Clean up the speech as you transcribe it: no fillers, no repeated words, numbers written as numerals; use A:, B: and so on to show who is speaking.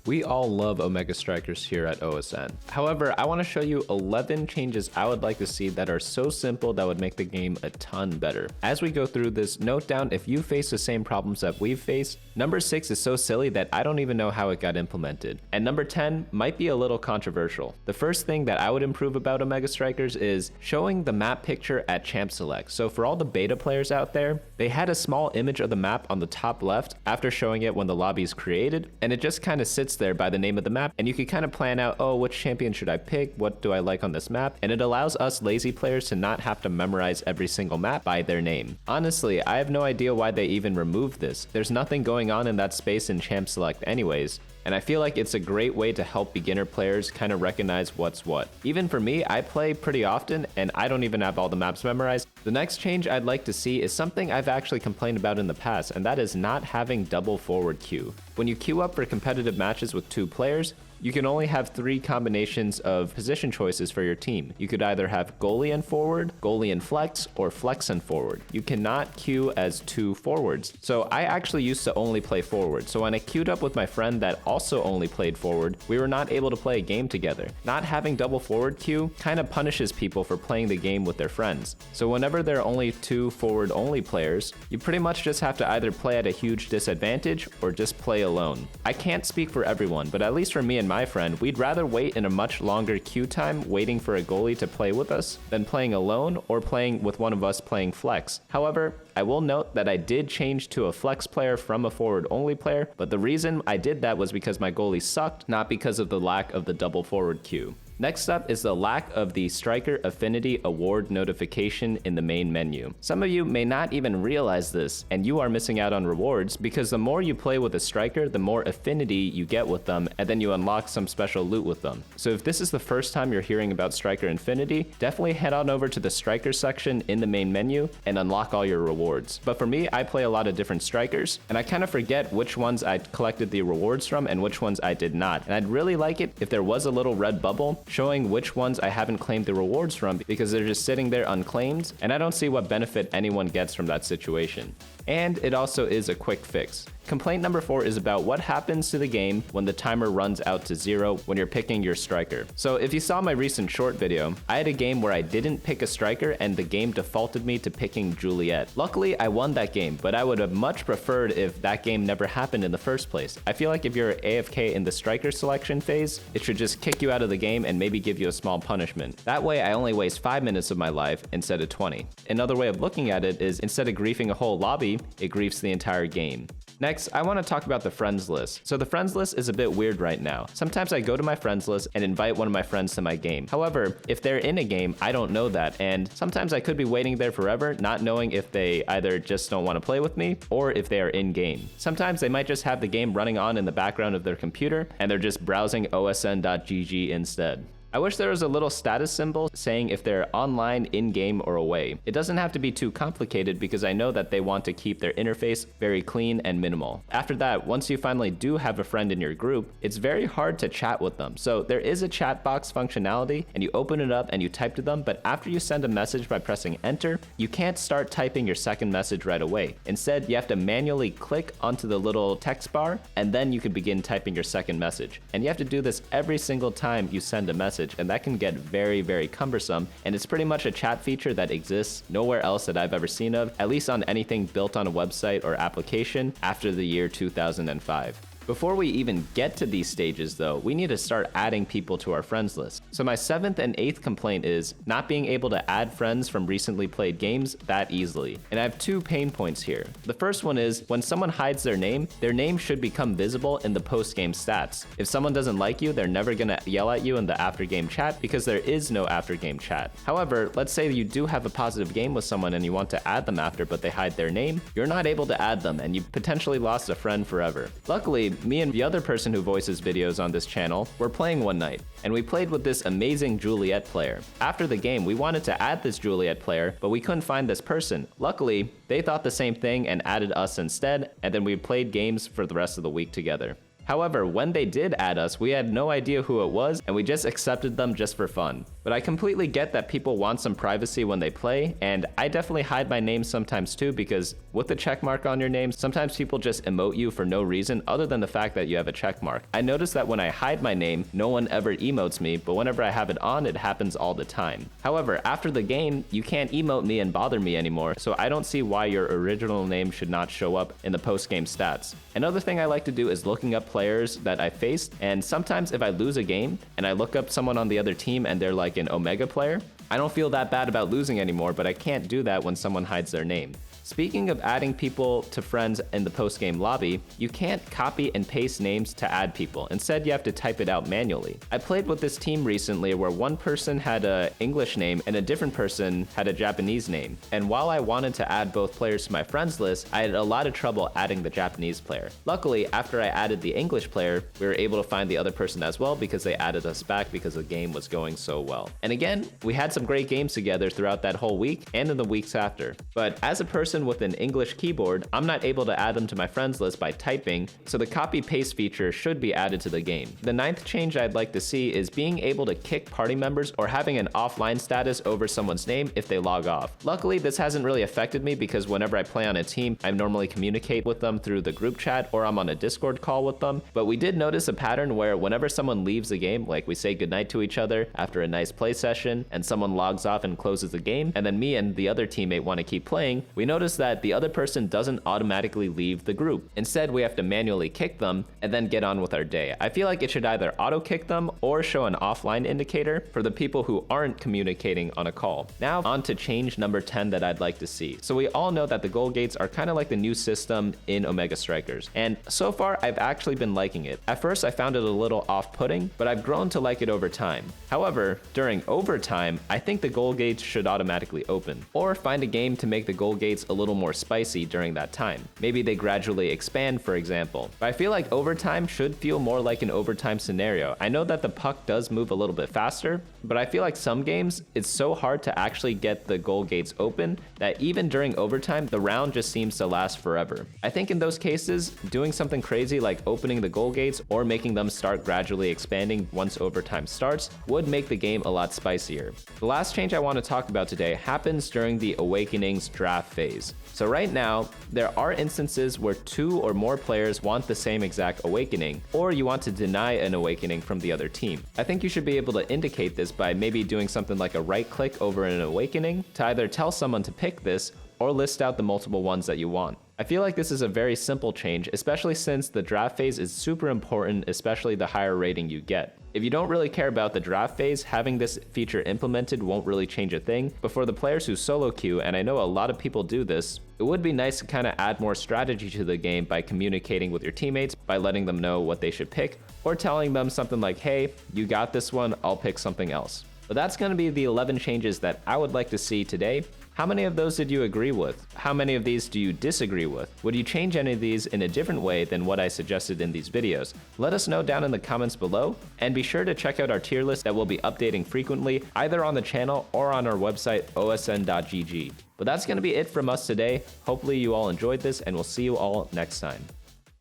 A: We all love Omega Strikers here at OSN. However, I want to show you 11 changes I would like to see that are so simple that would make the game a ton better. As we go through this, note down if you face the same problems that we've faced. Number 6 is so silly that I don't even know how it got implemented. And number 10 might be a little controversial. The first thing that I would improve about Omega Strikers is showing the map picture at Champ Select. So for all the beta players out there, they had a small image of the map on the top left after showing it when the lobby is created, and it just kind of sits there by the name of the map, and you can kind of plan out, oh, which champion should I pick? What do I like on this map? And it allows us lazy players to not have to memorize every single map by their name. Honestly, I have no idea why they even removed this. There's nothing going on in that space in Champ Select anyways. And I feel like it's a great way to help beginner players kind of recognize what's what. Even for me, I play pretty often and I don't even have all the maps memorized. The next change I'd like to see is something I've actually complained about in the past, and that is not having double forward queue. When you queue up for competitive matches with 2 players, you can only have 3 combinations of position choices for your team. You could either have goalie and forward, goalie and flex, or flex and forward. You cannot queue as 2 forwards. So I actually used to only play forward. So when I queued up with my friend that also only played forward, we were not able to play a game together. Not having double forward queue kind of punishes people for playing the game with their friends. So whenever there are only 2 forward only players, you pretty much just have to either play at a huge disadvantage or just play alone. I can't speak for everyone, but at least for me and my friend, we'd rather wait in a much longer queue time waiting for a goalie to play with us than playing alone or playing with one of us playing flex. However, I will note that I did change to a flex player from a forward only player, but the reason I did that was because my goalie sucked, not because of the lack of the double forward queue. Next up is the lack of the Striker Affinity Award notification in the main menu. Some of you may not even realize this, and you are missing out on rewards because the more you play with a striker, the more affinity you get with them, and then you unlock some special loot with them. So if this is the first time you're hearing about Striker Affinity, definitely head on over to the Striker section in the main menu and unlock all your rewards. But for me, I play a lot of different strikers, and I kind of forget which ones I collected the rewards from and which ones I did not. And I'd really like it if there was a little red bubble showing which ones I haven't claimed the rewards from, because they're just sitting there unclaimed, and I don't see what benefit anyone gets from that situation. And it also is a quick fix. Complaint number 4 is about what happens to the game when the timer runs out to 0 when you're picking your striker. So if you saw my recent short video, I had a game where I didn't pick a striker and the game defaulted me to picking Juliet. Luckily, I won that game, but I would have much preferred if that game never happened in the first place. I feel like if you're AFK in the striker selection phase, it should just kick you out of the game and maybe give you a small punishment. That way, I only waste 5 minutes of my life instead of 20. Another way of looking at it is instead of griefing a whole lobby, it griefs the entire game. Next, I want to talk about the friends list. So the friends list is a bit weird right now. Sometimes I go to my friends list and invite one of my friends to my game. However, if they're in a game, I don't know that, and sometimes I could be waiting there forever, not knowing if they either just don't want to play with me or if they are in game. Sometimes they might just have the game running on in the background of their computer and they're just browsing osn.gg instead. I wish there was a little status symbol saying if they're online, in-game, or away. It doesn't have to be too complicated because I know that they want to keep their interface very clean and minimal. After that, once you finally do have a friend in your group, it's very hard to chat with them. So there is a chat box functionality and you open it up and you type to them, but after you send a message by pressing enter, you can't start typing your second message right away. Instead, you have to manually click onto the little text bar and then you can begin typing your second message. And you have to do this every single time you send a message, and that can get very, very cumbersome, and it's pretty much a chat feature that exists nowhere else that I've ever seen of, at least on anything built on a website or application after the year 2005. Before we even get to these stages though, we need to start adding people to our friends list. So my 7th and 8th complaint is not being able to add friends from recently played games that easily. And I have 2 pain points here. The first one is when someone hides their name should become visible in the post-game stats. If someone doesn't like you, they're never gonna yell at you in the after-game chat because there is no after-game chat. However, let's say you do have a positive game with someone and you want to add them after, but they hide their name, you're not able to add them and you potentially lost a friend forever. Luckily, me and the other person who voices videos on this channel were playing one night, and we played with this amazing Juliet player. After the game, we wanted to add this Juliet player, but we couldn't find this person. Luckily, they thought the same thing and added us instead, and then we played games for the rest of the week together. However, when they did add us, we had no idea who it was, and we just accepted them just for fun. But I completely get that people want some privacy when they play, and I definitely hide my name sometimes too, because with the check mark on your name, sometimes people just emote you for no reason other than the fact that you have a check mark. I notice that when I hide my name, no one ever emotes me, but whenever I have it on, it happens all the time. However, after the game, you can't emote me and bother me anymore, so I don't see why your original name should not show up in the post-game stats. Another thing I like to do is looking up players that I faced, and sometimes if I lose a game and I look up someone on the other team and they're like an Omega player, I don't feel that bad about losing anymore, but I can't do that when someone hides their name. Speaking of adding people to friends in the post-game lobby, you can't copy and paste names to add people. Instead, you have to type it out manually. I played with this team recently where one person had an English name and a different person had a Japanese name. And while I wanted to add both players to my friends list, I had a lot of trouble adding the Japanese player. Luckily, after I added the English player, we were able to find the other person as well because they added us back because the game was going so well. And again, we had some great games together throughout that whole week and in the weeks after. But as a person with an English keyboard, I'm not able to add them to my friends list by typing, so the copy-paste feature should be added to the game. The ninth change I'd like to see is being able to kick party members or having an offline status over someone's name if they log off. Luckily, this hasn't really affected me because whenever I play on a team, I normally communicate with them through the group chat or I'm on a Discord call with them, but we did notice a pattern where whenever someone leaves the game, like we say goodnight to each other after a nice play session and someone logs off and closes the game, and then me and the other teammate want to keep playing, we notice that the other person doesn't automatically leave the group. Instead, we have to manually kick them and then get on with our day. I feel like it should either auto kick them or show an offline indicator for the people who aren't communicating on a call. Now on to change number 10 that I'd like to see. So we all know that the goal gates are kind of like the new system in Omega Strikers, and so far I've actually been liking it. At first I found it a little off-putting, but I've grown to like it over time. However, during overtime, I think the goal gates should automatically open, or find a game to make the goal gates a little more spicy during that time. Maybe they gradually expand, for example. But I feel like overtime should feel more like an overtime scenario. I know that the puck does move a little bit faster, but I feel like some games, it's so hard to actually get the goal gates open that even during overtime, the round just seems to last forever. I think in those cases, doing something crazy like opening the goal gates or making them start gradually expanding once overtime starts would make the game a lot spicier. The last change I want to talk about today happens during the Awakenings draft phase. So right now, there are instances where 2 or more players want the same exact awakening, or you want to deny an awakening from the other team. I think you should be able to indicate this by maybe doing something like a right click over an awakening to either tell someone to pick this or list out the multiple ones that you want. I feel like this is a very simple change, especially since the draft phase is super important, especially the higher rating you get. If you don't really care about the draft phase, having this feature implemented won't really change a thing, but for the players who solo queue, and I know a lot of people do this, it would be nice to kind of add more strategy to the game by communicating with your teammates, by letting them know what they should pick, or telling them something like, hey, you got this one, I'll pick something else. But that's going to be the 11 changes that I would like to see today. How many of those did you agree with? How many of these do you disagree with? Would you change any of these in a different way than what I suggested in these videos? Let us know down in the comments below, and be sure to check out our tier list that we'll be updating frequently, either on the channel or on our website, osn.gg. But that's going to be it from us today. Hopefully you all enjoyed this, and we'll see you all next time.